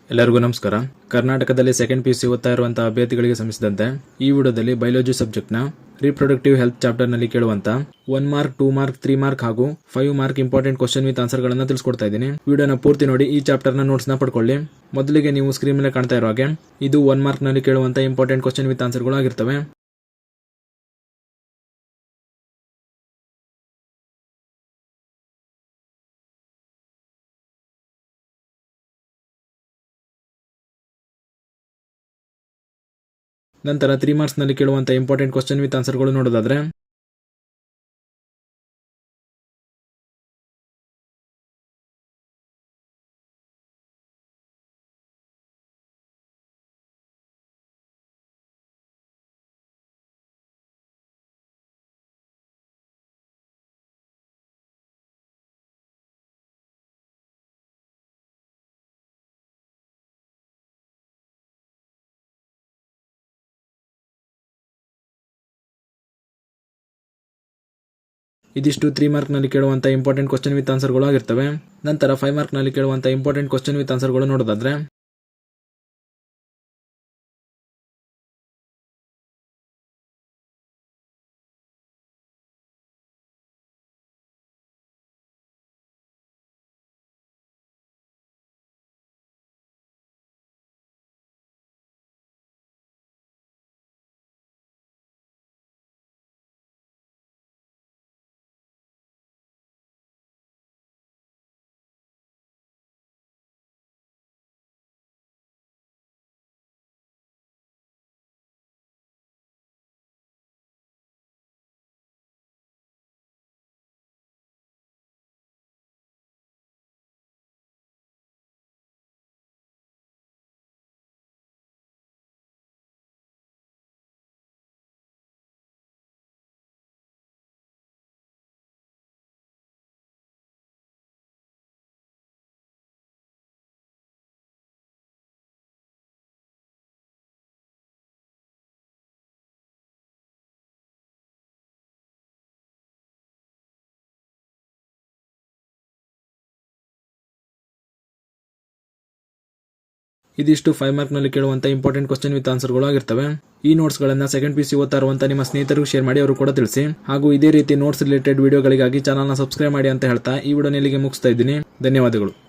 ಎಲ್ಲರಿಗೂ ನಮಸ್ಕಾರ. ಕರ್ನಾಟಕದಲ್ಲಿ ಸೆಕೆಂಡ್ PUC ಓದ್ತಾ ಇರುವಂತಹ ಅಭ್ಯರ್ಥಿಗಳಿಗೆ ಸಂಬಂಧಿಸಿದಂತೆ ಈ ವಿಡಿಯೋದಲ್ಲಿ ಬಯಾಲಜಿ ಸಬ್ಜೆಕ್ಟ್ ನ ರಿಪ್ರೊಡಕ್ಟಿವ್ ಹೆಲ್ತ್ ಚಾಪ್ಟರ್ ನಲ್ಲಿ ಕೇಳುವಂತ 1 ಮಾರ್ಕ್, 2 ಮಾರ್ಕ್, 3 ಮಾರ್ಕ್ ಹಾಗೂ 5 mark important question with answer ಗಳನ್ನ ತಿಳಿಸ್ಕೊಡ್ತಾ ಇದ್ದೀನಿ. ವಿಡಿಯೋನ ಪೂರ್ತಿ ನೋಡಿ ಈ ಚಾಪ್ಟರ್ ನ ನೋಟ್ಸ್ ನ ಪಡ್ಕೊಳ್ಳಿ. ಮೊದಲಿಗೆ ನೀವು ಸ್ಕ್ರೀನ್ ಮೇಲೆ ಕಾಣ್ತಾ ಇರೋ ಹಾಗೆ ಇದು 1 ಮಾರ್ಕ್ ನಲ್ಲಿ ಕೇಳುವಂತ ಇಂಪಾರ್ಟೆಂಟ್ ಕ್ವಶನ್ ವಿತ್ ಆನ್ಸರ್ ಗಳು ಆಗಿರ್ತವೆ. ನಂತರ 3 ಮಾರ್ಕ್ಸ್ ನಲ್ಲಿ ಕೇಳುವಂತ ಇಂಪಾರ್ಟೆಂಟ್ ಕ್ವಶನ್ ವಿತ್ ಆನ್ಸರ್ ಗಳು ನೋಡೋದಾದ್ರೆ ಇದಿಷ್ಟು 3 ಮಾರ್ಕ್ ನಲ್ಲಿ ಕೇಳುವಂತ ಇಂಪಾರ್ಟೆಂಟ್ ಕ್ವಶನ್ ವಿತ್ ಆನ್ಸರ್ ಗಳು ಆಗಿರ್ತವೆ. ನಂತರ 5 ಮಾರ್ಕ್ ನಲ್ಲಿ ಕೇಳುವಂತ ಇಂಪಾರ್ಟೆಂಟ್ ಕ್ವಶನ್ ವಿತ್ ಆನ್ಸರ್ ಗಳು ನೋಡೋದಾದ್ರೆ ಇದಿಷ್ಟು 5 ಮಾರ್ಕ್ ನಲ್ಲಿ ಕೇಳುವಂತ ಇಂಪಾರ್ಟೆಂಟ್ ಕ್ವಶನ್ ವಿತ್ ಆನ್ಸರ್ ಗಳು ಆಗಿರ್ತವೆ. ಈ ನೋಟ್ಸ್ ಗಳನ್ನ ಸೆಕೆಂಡ್ PUC ಓದ್ತಾ ಇರುವಂತ ನಿಮ್ಮ ಸ್ನೇಹಿತರಿಗೂ ಶೇರ್ ಮಾಡಿ, ಅವರು ಕೂಡ ತಿಳಿಸಿ. ಹಾಗೂ ಇದೇ ರೀತಿ ನೋಟ್ಸ್ ರಿಲೇಟೆಡ್ ವಿಡಿಯೋಗಳಿಗಾಗಿ ಚಾನಲ್ ನ ಸಬ್ಸ್ಕ್ರೈಬ್ ಮಾಡಿ ಅಂತ ಹೇಳ್ತಾ ಈ ವಿಡಿಯೋನ ಇಲ್ಲಿಗೆ ಮುಗಿಸ್ತಾ ಇದ್ದೀನಿ. ಧನ್ಯವಾದಗಳು.